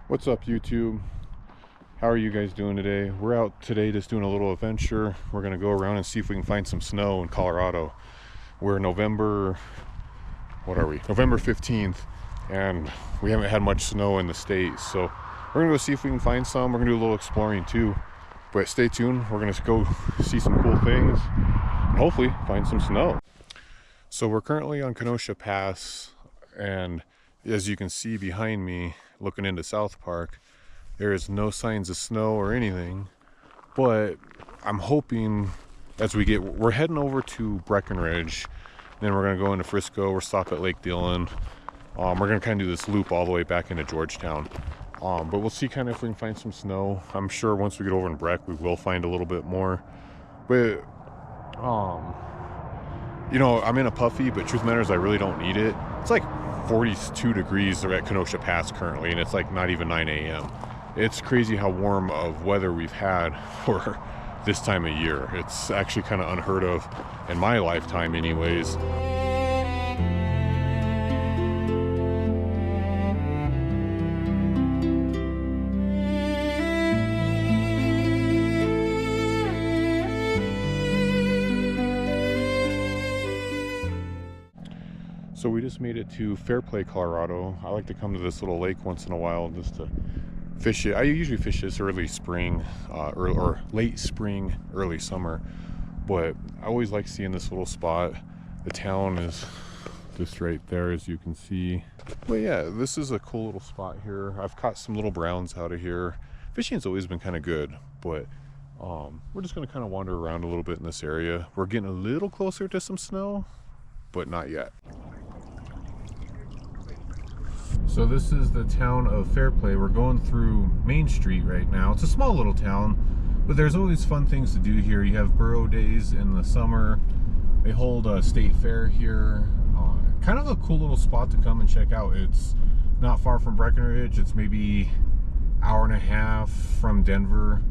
What's up, YouTube? How are you guys doing today? We're out today just doing a little adventure. We're gonna go around and see if we can find some snow in Colorado. We're November 15th, and we haven't had much snow in the state, so we're gonna go see if we can find some. We're gonna do a little exploring too, but stay tuned. We're gonna go see some cool things and hopefully find some snow. So we're currently on Kenosha Pass, and as you can see behind me, looking into South Park, there is no signs of snow or anything, but I'm hoping as we're heading over to Breckenridge, then we're gonna go into Frisco. We're stopped at Lake Dillon. We're gonna kind of do this loop all the way back into Georgetown, but we'll see kind of if we can find some snow. I'm sure once we get over in Breck, we will find a little bit more, but you know, I'm in a puffy, but truth matters, I really don't need it. It's like 42 degrees at Kenosha Pass currently, and it's like not even 9 a.m. It's crazy how warm of weather we've had for this time of year. It's actually kind of unheard of in my lifetime anyways. So we just made it to Fairplay, Colorado. I like to come to this little lake once in a while just to fish it. I usually fish this early spring, or late spring, early summer. But I always like seeing this little spot. The town is just right there, as you can see. But yeah, this is a cool little spot here. I've caught some little browns out of here. Fishing's always been kind of good, but we're just gonna kind of wander around a little bit in this area. We're getting a little closer to some snow, but not yet. So this is the town of Fairplay. We're going through Main Street right now. It's a small little town, but there's always fun things to do here. You have Burro Days in the summer. They hold a state fair here. Kind of a cool little spot to come and check out. It's not far from Breckenridge. It's maybe an hour and a half from Denver.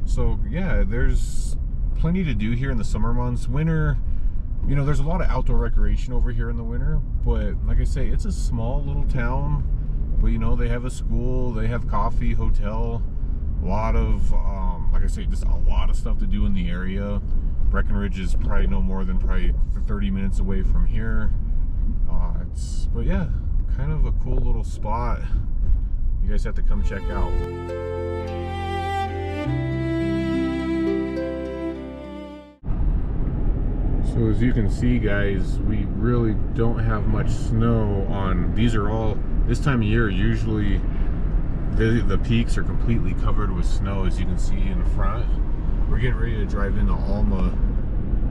So yeah, there's plenty to do here in the summer months. Winter, you know, there's a lot of outdoor recreation over here in the winter, but like I say, it's a small little town, but you know, they have a school, they have coffee, hotel, a lot of, like I say, just a lot of stuff to do in the area. Breckenridge is probably no more than 30 minutes away from here. But yeah, kind of a cool little spot. You guys have to come check out. So as you can see, guys, we really don't have much snow on. These are all, this time of year, usually the peaks are completely covered with snow, as you can see in the front. We're getting ready to drive into Alma,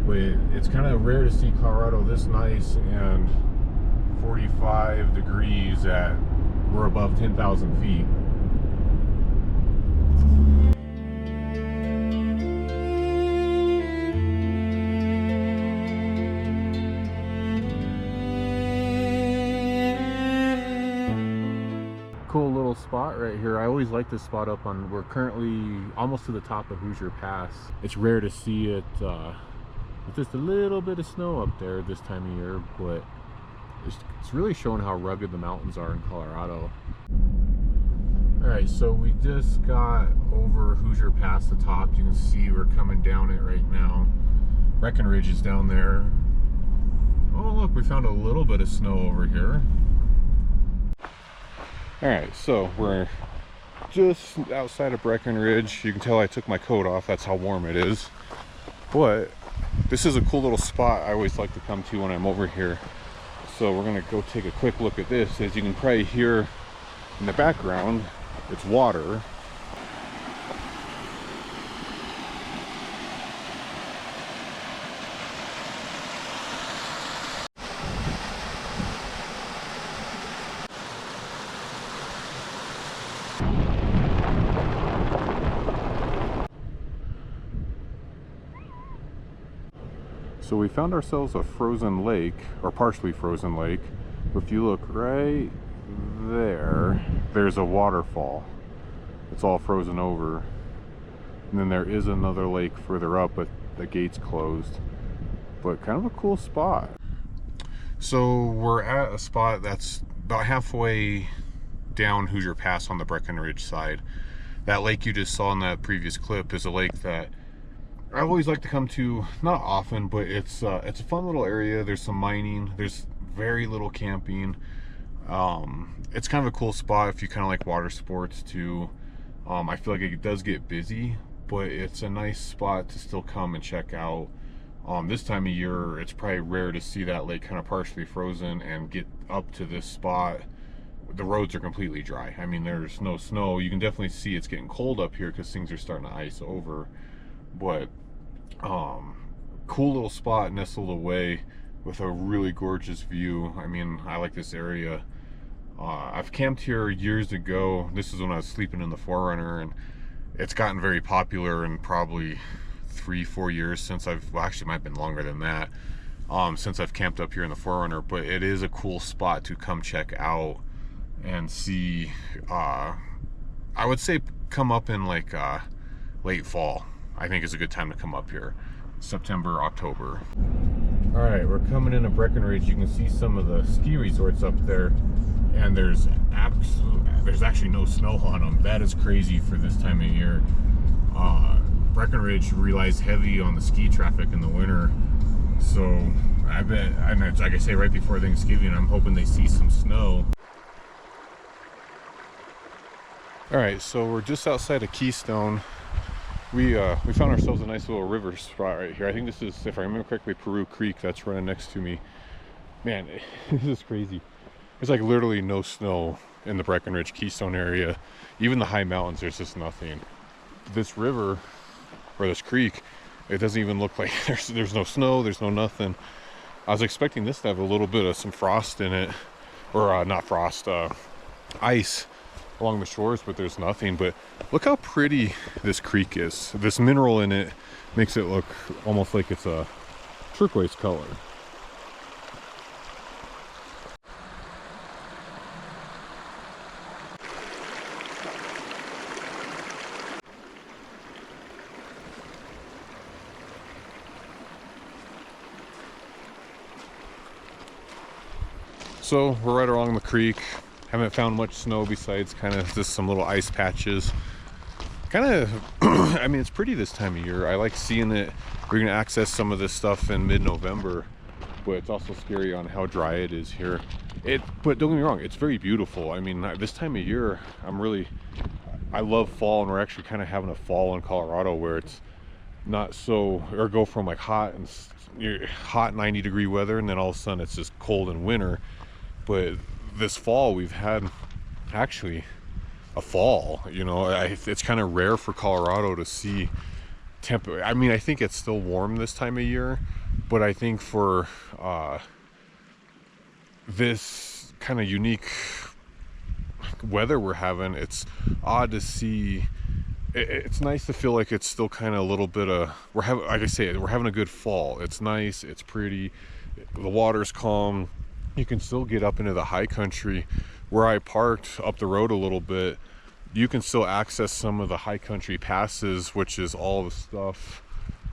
but it's kind of rare to see Colorado this nice and 45 degrees at, we're above 10,000 feet. Cool little spot right here. I always like this spot up on, we're currently almost to the top of Hoosier Pass. It's rare to see it with just a little bit of snow up there this time of year, but it's really showing how rugged the mountains are in Colorado. All right, so we just got over Hoosier Pass, the top. You can see we're coming down it right now. Breckenridge is down there. Oh look, we found a little bit of snow over here. All right, so we're just outside of Breckenridge. You can tell I took my coat off, that's how warm it is. But this is a cool little spot I always like to come to when I'm over here. So we're gonna go take a quick look at this. As you can probably hear in the background, it's water. So we found ourselves a frozen lake, or partially frozen lake. If you look right there, there's a waterfall. It's all frozen over. And then there is another lake further up, but the gate's closed. But kind of a cool spot. So we're at a spot that's about halfway down Hoosier Pass on the Breckenridge side. That lake you just saw in that previous clip is a lake that I always like to come to, not often, but it's a fun little area. There's some mining, there's very little camping. It's kind of a cool spot if you kind of like water sports too. I feel like it does get busy, but it's a nice spot to still come and check out. This time of year, it's probably rare to see that lake kind of partially frozen and get up to this spot. The roads are completely dry. I mean, there's no snow. You can definitely see it's getting cold up here because things are starting to ice over. But cool little spot nestled away with a really gorgeous view. I mean, I like this area. I've camped here years ago. This is when I was sleeping in the 4Runner, and it's gotten very popular in probably 3-4 years since well, actually it might have been longer than that, since I've camped up here in the 4Runner. But it is a cool spot to come check out and see. I would say come up in like late fall. I think is a good time to come up here. September, October. All right, we're coming into Breckenridge. You can see some of the ski resorts up there, and there's actually no snow on them. That is crazy for this time of year. Breckenridge relies heavy on the ski traffic in the winter, so I bet, and it's like I say, right before Thanksgiving, I'm hoping they see some snow. All right, so we're just outside of Keystone. We found ourselves a nice little river spot right here. I think this is, if I remember correctly, Peru Creek that's running next to me. Man, this is crazy. There's like literally no snow in the Breckenridge Keystone area. Even the high mountains, there's just nothing. This river, or this creek, it doesn't even look like there's no snow, there's no nothing. I was expecting this to have a little bit of some frost in it, or not frost, ice along the shores, but there's nothing. But look how pretty this creek is. This mineral in it makes it look almost like it's a turquoise color. So we're right along the creek. Haven't found much snow besides kind of just some little ice patches. Kind of, I mean, it's pretty this time of year. I like seeing it. We're gonna access some of this stuff in mid-November, but it's also scary on how dry it is here. But don't get me wrong, it's very beautiful. I mean, this time of year, I love fall, and we're actually kind of having a fall in Colorado where it's not so, or go from like hot 90-degree weather, and then all of a sudden it's just cold in winter. But this fall we've had actually a fall, you know. It's kind of rare for Colorado to see I mean, I think it's still warm this time of year, but I think for this kind of unique weather we're having, it's odd to see. It's nice to feel like it's still kind of a little bit of, like I say, we're having a good fall. It's nice, it's pretty, the water's calm. You can still get up into the high country. Where I parked up the road a little bit, you can still access some of the high country passes, which is all the stuff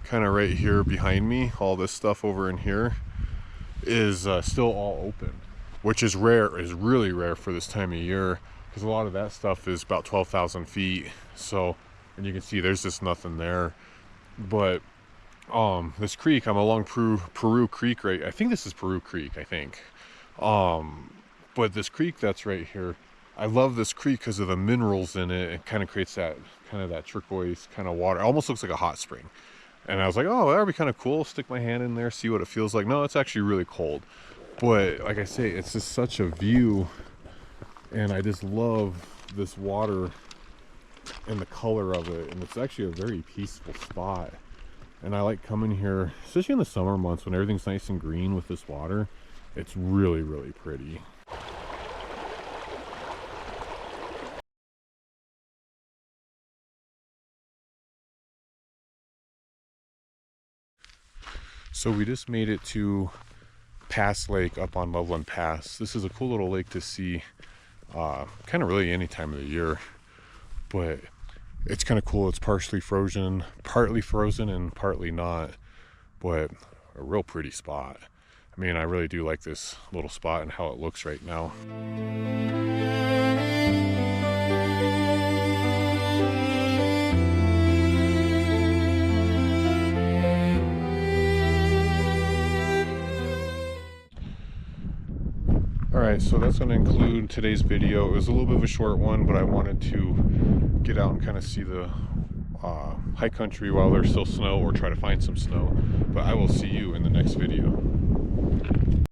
kind of right here behind me. All this stuff over in here is still all open, which is rare, is really rare for this time of year, because a lot of that stuff is about 12,000 feet. So, and you can see there's just nothing there. But this creek, I'm along Peru Creek, right? I think this is Peru Creek, I think. But this creek that's right here, I love this creek because of the minerals in it. It kind of creates that turquoise kind of water. It almost looks like a hot spring. And I was like, oh, that would be kind of cool. Stick my hand in there, see what it feels like. No, it's actually really cold. But like I say, it's just such a view. And I just love this water and the color of it. And it's actually a very peaceful spot. And I like coming here, especially in the summer months when everything's nice and green with this water. It's really, really pretty. So we just made it to Pass Lake up on Loveland Pass. This is a cool little lake to see kind of really any time of the year, but it's kind of cool. It's partly frozen and partly not, but a real pretty spot. I mean, I really do like this little spot and how it looks right now. Alright, so that's going to include today's video. It was a little bit of a short one, but I wanted to get out and kind of see the high country while there's still snow, or try to find some snow. But I will see you in the next video.